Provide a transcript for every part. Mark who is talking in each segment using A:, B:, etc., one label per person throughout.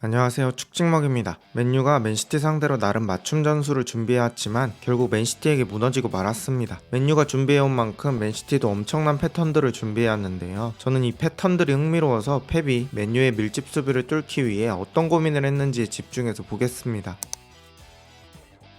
A: 안녕하세요. 축직먹입니다. 맨유가 맨시티 상대로 나름 맞춤 전술을 준비해왔지만 결국 맨시티에게 무너지고 말았습니다. 맨유가 준비해온 만큼 맨시티도 엄청난 패턴들을 준비해왔는데요. 저는 이 패턴들이 흥미로워서 펩이 맨유의 밀집 수비를 뚫기 위해 어떤 고민을 했는지에 집중해서 보겠습니다.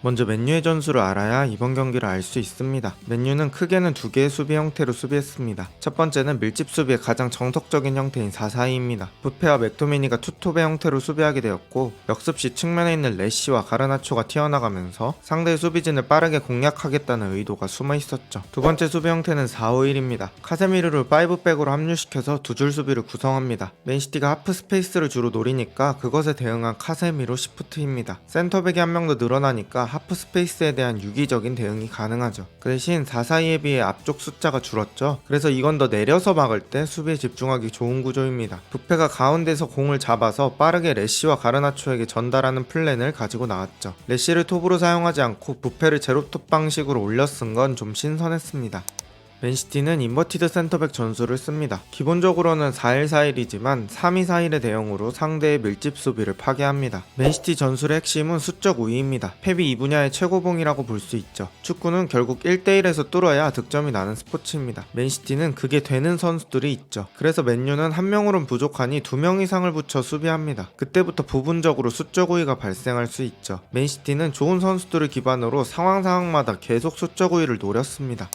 A: 먼저 맨유의 전술을 알아야 이번 경기를 알 수 있습니다. 맨유는 크게는 두 개의 수비 형태로 수비했습니다. 첫 번째는 밀집 수비의 가장 정석적인 형태인 4-4-2입니다. 부페와 맥토미니가 투톱의 형태로 수비하게 되었고 역습 시 측면에 있는 레시와 가르나초가 튀어나가면서 상대의 수비진을 빠르게 공략하겠다는 의도가 숨어 있었죠. 두 번째 수비 형태는 4-5-1입니다. 카세미르를 5백으로 합류시켜서 두 줄 수비를 구성합니다. 맨시티가 하프 스페이스를 주로 노리니까 그것에 대응한 카세미로 시프트입니다. 센터백이 한 명 더 늘어나니까 하프 스페이스에 대한 유기적인 대응이 가능하죠. 그 대신 4-4-2에 비해 앞쪽 숫자가 줄었죠. 그래서 이건 더 내려서 막을 때 수비에 집중하기 좋은 구조입니다. 부페가 가운데서 공을 잡아서 빠르게 레시와 가르나초에게 전달하는 플랜을 가지고 나왔죠. 레시를 톱으로 사용하지 않고 부페를 제로톱 방식으로 올려 쓴 건 좀 신선했습니다. 맨시티는 인버티드 센터백 전술을 씁니다. 기본적으로는 4-1-4-1이지만 3-2-4-1의 대형으로 상대의 밀집 수비를 파괴합니다. 맨시티 전술의 핵심은 수적 우위입니다. 펩이 이 분야의 최고봉이라고 볼 수 있죠. 축구는 결국 1대1에서 뚫어야 득점이 나는 스포츠입니다. 맨시티는 그게 되는 선수들이 있죠. 그래서 맨유는 한 명으로는 부족하니 두 명 이상을 붙여 수비합니다. 그때부터 부분적으로 수적 우위가 발생할 수 있죠. 맨시티는 좋은 선수들을 기반으로 상황마다 계속 수적 우위를 노렸습니다.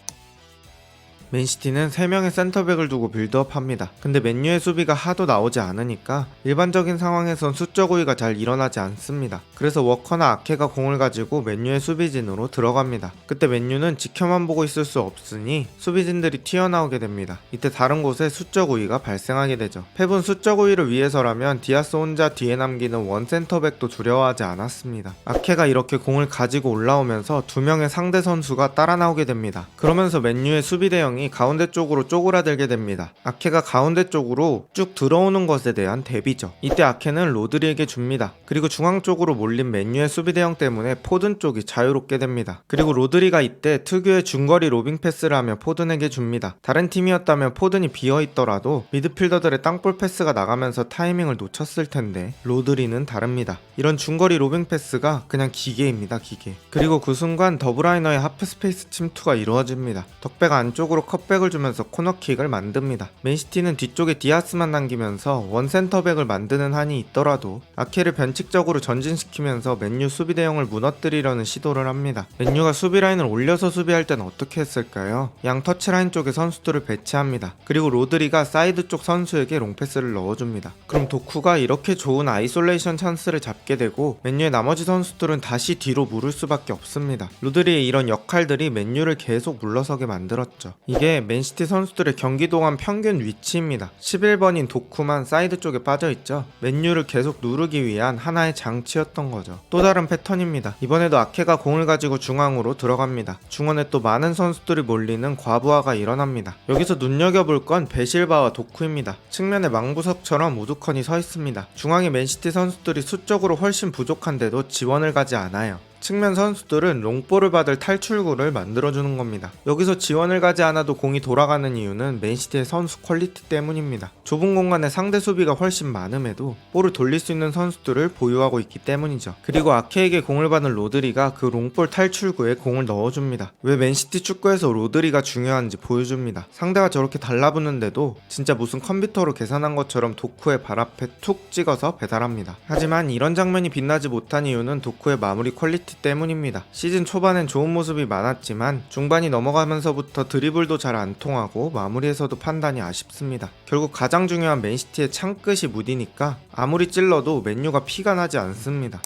A: 맨시티는 3명의 센터백을 두고 빌드업합니다. 근데 맨유의 수비가 하도 나오지 않으니까 일반적인 상황에선 수적 우위가 잘 일어나지 않습니다. 그래서 워커나 아케가 공을 가지고 맨유의 수비진으로 들어갑니다. 그때 맨유는 지켜만 보고 있을 수 없으니 수비진들이 튀어나오게 됩니다. 이때 다른 곳에 수적 우위가 발생하게 되죠. 펩은 수적 우위를 위해서라면 디아스 혼자 뒤에 남기는 원 센터백도 두려워하지 않았습니다. 아케가 이렇게 공을 가지고 올라오면서 두 명의 상대 선수가 따라 나오게 됩니다. 그러면서 맨유의 수비 대형이 가운데 쪽으로 쪼그라들게 됩니다. 아케가 가운데 쪽으로 쭉 들어오는 것에 대한 대비죠. 이때 아케는 로드리에게 줍니다. 그리고 중앙 쪽으로 몰린 맨유의 수비 대형 때문에 포든 쪽이 자유롭게 됩니다. 그리고 로드리가 이때 특유의 중거리 로빙 패스를 하며 포든에게 줍니다. 다른 팀이었다면 포든이 비어있더라도 미드필더들의 땅볼 패스가 나가면서 타이밍을 놓쳤을 텐데 로드리는 다릅니다. 이런 중거리 로빙 패스가 그냥 기계입니다. 기계. 그리고 그 순간 더브라이너의 하프 스페이스 침투가 이루어집니다. 덕배가 안쪽으로 컵백을 주면서 코너킥을 만듭니다. 맨시티는 뒤쪽에 디아스만 남기면서 원 센터백을 만드는 한이 있더라도 아케를 변칙적으로 전진시키면서 맨유 수비 대형을 무너뜨리려는 시도를 합니다. 맨유가 수비 라인을 올려서 수비할 땐 어떻게 했을까요? 양 터치라인 쪽에 선수들을 배치합니다. 그리고 로드리가 사이드 쪽 선수에게 롱패스를 넣어줍니다. 그럼 도쿠가 이렇게 좋은 아이솔레이션 찬스를 잡게 되고 맨유의 나머지 선수들은 다시 뒤로 물을 수밖에 없습니다. 로드리의 이런 역할들이 맨유를 계속 물러서게 만들었죠. 이게 맨시티 선수들의 경기 동안 평균 위치입니다. 11번인 도쿠만 사이드 쪽에 빠져있죠. 맨유를 계속 누르기 위한 하나의 장치였던 거죠. 또 다른 패턴입니다. 이번에도 아케가 공을 가지고 중앙으로 들어갑니다. 중원에 또 많은 선수들이 몰리는 과부하가 일어납니다. 여기서 눈여겨볼 건 베실바와 도쿠입니다. 측면에 망부석처럼 우두커니 서 있습니다. 중앙의 맨시티 선수들이 수적으로 훨씬 부족한데도 지원을 가지 않아요. 측면 선수들은 롱볼을 받을 탈출구를 만들어주는 겁니다. 여기서 지원을 가지 않아도 공이 돌아가는 이유는 맨시티의 선수 퀄리티 때문입니다. 좁은 공간에 상대 수비가 훨씬 많음에도 볼을 돌릴 수 있는 선수들을 보유하고 있기 때문이죠. 그리고 아케에게 공을 받은 로드리가 그 롱볼 탈출구에 공을 넣어줍니다. 왜 맨시티 축구에서 로드리가 중요한지 보여줍니다. 상대가 저렇게 달라붙는데도 진짜 무슨 컴퓨터로 계산한 것처럼 도쿠의 발 앞에 툭 찍어서 배달합니다. 하지만 이런 장면이 빛나지 못한 이유는 도쿠의 마무리 퀄리티 때문입니다. 시즌 초반엔 좋은 모습이 많았지만 중반이 넘어가면서부터 드리블도 잘 안 통하고 마무리에서도 판단이 아쉽습니다. 결국 가장 중요한 맨시티의 창끝이 무디니까 아무리 찔러도 맨유가 피가 나지 않습니다.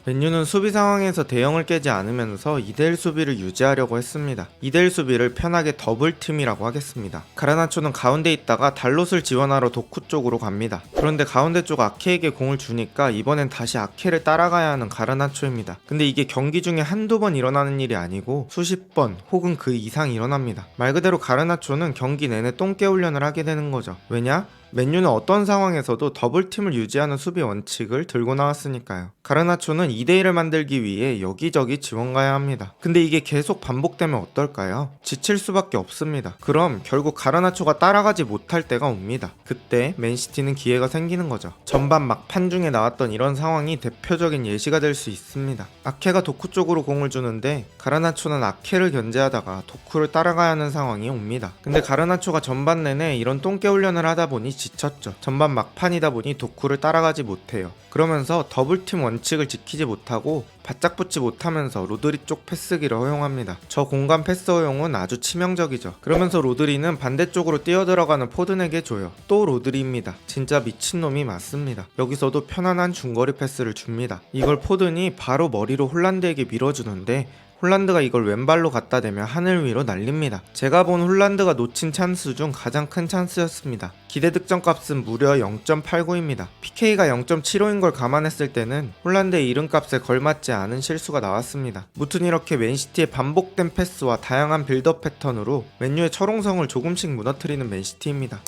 A: 맨유는 수비 상황에서 대형을 깨지 않으면서 2대1 수비를 유지하려고 했습니다. 2대1 수비를 편하게 더블팀이라고 하겠습니다. 가르나초는 가운데 있다가 달롯을 지원하러 도쿠 쪽으로 갑니다. 그런데 가운데 쪽 아케에게 공을 주니까 이번엔 다시 아케를 따라가야 하는 가르나초입니다. 근데 이게 경기 중에 한두 번 일어나는 일이 아니고 수십 번 혹은 그 이상 일어납니다. 말 그대로 가르나초는 경기 내내 똥개 훈련을 하게 되는 거죠. 왜냐? 맨유는 어떤 상황에서도 더블팀을 유지하는 수비 원칙을 들고 나왔으니까요. 가르나초는 2대1을 만들기 위해 여기저기 지원가야 합니다. 근데 이게 계속 반복되면 어떨까요? 지칠 수밖에 없습니다. 그럼 결국 가르나초가 따라가지 못할 때가 옵니다. 그때 맨시티는 기회가 생기는 거죠. 전반 막판 중에 나왔던 이런 상황이 대표적인 예시가 될 수 있습니다. 아케가 도쿠 쪽으로 공을 주는데 가르나초는 아케를 견제하다가 도쿠를 따라가야 하는 상황이 옵니다. 근데 가르나초가 전반 내내 이런 똥개 훈련을 하다 보니 지쳤죠. 전반 막판이다 보니 도쿠를 따라가지 못해요. 그러면서 더블팀 원칙을 지키지 못하고 바짝 붙지 못하면서 로드리 쪽 패스기를 허용합니다. 저 공간 패스 허용은 아주 치명적이죠. 그러면서 로드리는 반대쪽으로 뛰어들어가는 포든에게 줘요. 또 로드리입니다. 진짜 미친놈이 맞습니다. 여기서도 편안한 중거리 패스를 줍니다. 이걸 포든이 바로 머리로 홀란드에게 밀어주는데 홀란드가 이걸 왼발로 갖다 대며 하늘 위로 날립니다. 제가 본 홀란드가 놓친 찬스 중 가장 큰 찬스였습니다. 기대 득점값은 무려 0.89입니다. PK가 0.75인 걸 감안했을 때는 홀란드의 이름값에 걸맞지 않은 실수가 나왔습니다. 무튼 이렇게 맨시티의 반복된 패스와 다양한 빌드업 패턴으로 맨유의 철옹성을 조금씩 무너뜨리는 맨시티입니다.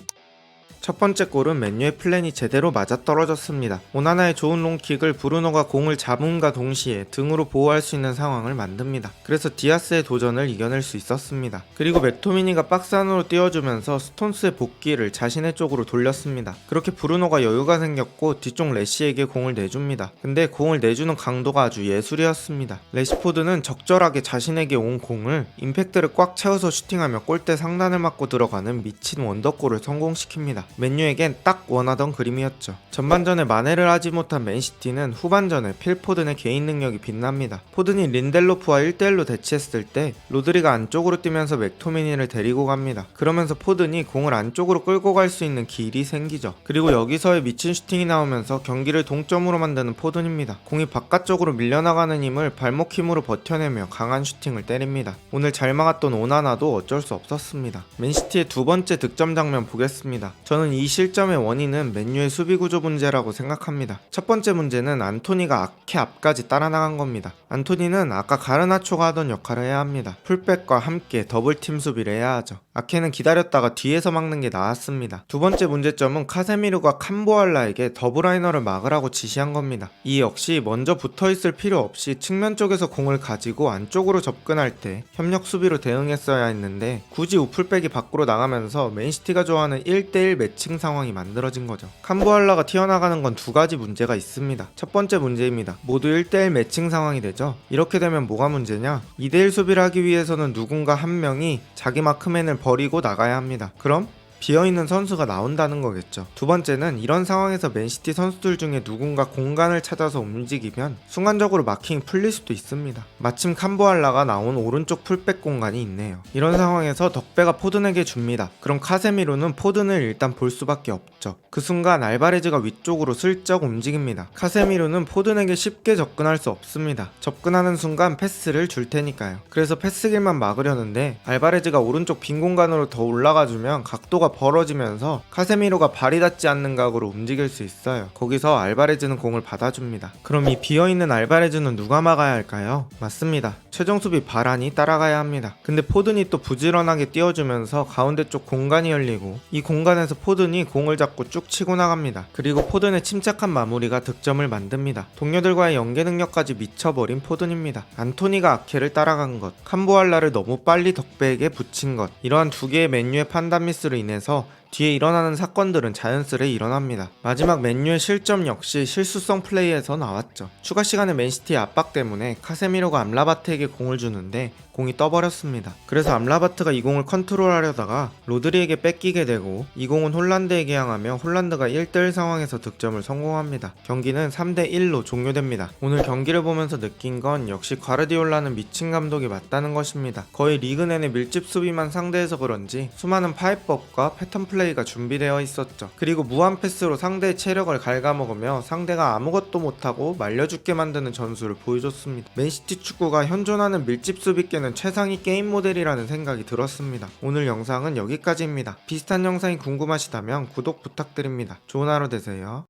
A: 첫 번째 골은 맨유의 플랜이 제대로 맞아떨어졌습니다. 오나나의 좋은 롱킥을 브루노가 공을 잡음과 동시에 등으로 보호할 수 있는 상황을 만듭니다. 그래서 디아스의 도전을 이겨낼 수 있었습니다. 그리고 맥토미니가 박스 안으로 띄워주면서 스톤스의 복귀를 자신의 쪽으로 돌렸습니다. 그렇게 브루노가 여유가 생겼고 뒤쪽 레시에게 공을 내줍니다. 근데 공을 내주는 강도가 아주 예술이었습니다. 레시포드는 적절하게 자신에게 온 공을 임팩트를 꽉 채워서 슈팅하며 골대 상단을 맞고 들어가는 미친 원더골을 성공시킵니다. 맨유에겐 딱 원하던 그림이었죠. 전반전에 만회를 하지 못한 맨시티는 후반전에 필포든의 개인 능력이 빛납니다. 포든이 린델로프와 1대1로 대치했을 때 로드리가 안쪽으로 뛰면서 맥토미니를 데리고 갑니다. 그러면서 포든이 공을 안쪽으로 끌고 갈 수 있는 길이 생기죠. 그리고 여기서의 미친 슈팅이 나오면서 경기를 동점으로 만드는 포든입니다. 공이 바깥쪽으로 밀려나가는 힘을 발목 힘으로 버텨내며 강한 슈팅을 때립니다. 오늘 잘 막았던 오나나도 어쩔 수 없었습니다. 맨시티의 두 번째 득점 장면 보겠습니다. 저는 이 실점의 원인은 맨유의 수비 구조 문제라고 생각합니다. 첫 번째 문제는 안토니가 아케 앞까지 따라 나간 겁니다. 안토니는 아까 가르나초가 하던 역할을 해야 합니다. 풀백과 함께 더블팀 수비를 해야 하죠. 아케는 기다렸다가 뒤에서 막는 게 나았습니다. 두 번째 문제점은 카세미르가 캄보알라에게 더블라이너를 막으라고 지시한 겁니다. 이 역시 먼저 붙어있을 필요 없이 측면 쪽에서 공을 가지고 안쪽으로 접근할 때 협력 수비로 대응했어야 했는데 굳이 우풀백이 밖으로 나가면서 맨시티가 좋아하는 1대1 매칭 상황이 만들어진 거죠. 캄보알라가 튀어나가는 건 두 가지 문제가 있습니다. 첫 번째 문제입니다. 모두 1대1 매칭 상황이 되죠. 이렇게 되면 뭐가 문제냐? 2대1 수비를 하기 위해서는 누군가 한 명이 자기 마크맨을 버리고 나가야 합니다. 그럼 비어있는 선수가 나온다는 거겠죠. 두 번째는 이런 상황에서 맨시티 선수들 중에 누군가 공간을 찾아서 움직이면 순간적으로 마킹이 풀릴 수도 있습니다. 마침 캄보알라가 나온 오른쪽 풀백 공간이 있네요. 이런 상황에서 덕배가 포든에게 줍니다. 그럼 카세미로는 포든을 일단 볼 수밖에 없죠. 그 순간 알바레즈가 위쪽으로 슬쩍 움직입니다. 카세미로는 포든에게 쉽게 접근할 수 없습니다. 접근하는 순간 패스를 줄 테니까요. 그래서 패스길만 막으려는데 알바레즈가 오른쪽 빈 공간으로 더 올라가주면 각도가 벌어지면서 카세미로가 발이 닿지 않는 각으로 움직일 수 있어요. 거기서 알바레즈는 공을 받아줍니다. 그럼 이 비어있는 알바레즈는 누가 막아야 할까요? 맞습니다. 최종 수비 바란이 따라가야 합니다. 근데 포든이 또 부지런하게 띄워주면서 가운데 쪽 공간이 열리고 이 공간에서 포든이 공을 잡고 쭉 치고 나갑니다. 그리고 포든의 침착한 마무리가 득점을 만듭니다. 동료들과의 연계 능력까지 미쳐버린 포든입니다. 안토니가 아케를 따라간 것, 캄보알라를 너무 빨리 덕배에게 붙인 것, 이러한 두 개의 맨유의 판단 미스로 인해서 뒤에 일어나는 사건들은 자연스레 일어납니다. 마지막 맨유의 실점 역시 실수성 플레이에서 나왔죠. 추가 시간에 맨시티의 압박 때문에 카세미로가 암라바트에게 공을 주는데 공이 떠버렸습니다. 그래서 암라바트가 이 공을 컨트롤하려다가 로드리에게 뺏기게 되고 이 공은 홀란드에게 향하며 홀란드가 1대1 상황에서 득점을 성공합니다. 경기는 3대1로 종료됩니다. 오늘 경기를 보면서 느낀 건 역시 과르디올라는 미친 감독이 맞다는 것입니다. 거의 리그 내내 밀집 수비만 상대해서 그런지 수많은 파이법과 패턴 플레이가 준비되어 있었죠. 그리고 무한 패스로 상대의 체력을 갉아먹으며 상대가 아무것도 못하고 말려죽게 만드는 전술을 보여줬습니다. 맨시티 축구가 현존하는 밀집 수비계는 최상위 게임 모델이라는 생각이 들었습니다. 오늘 영상은 여기까지입니다. 비슷한 영상이 궁금하시다면 구독 부탁드립니다. 좋은 하루 되세요.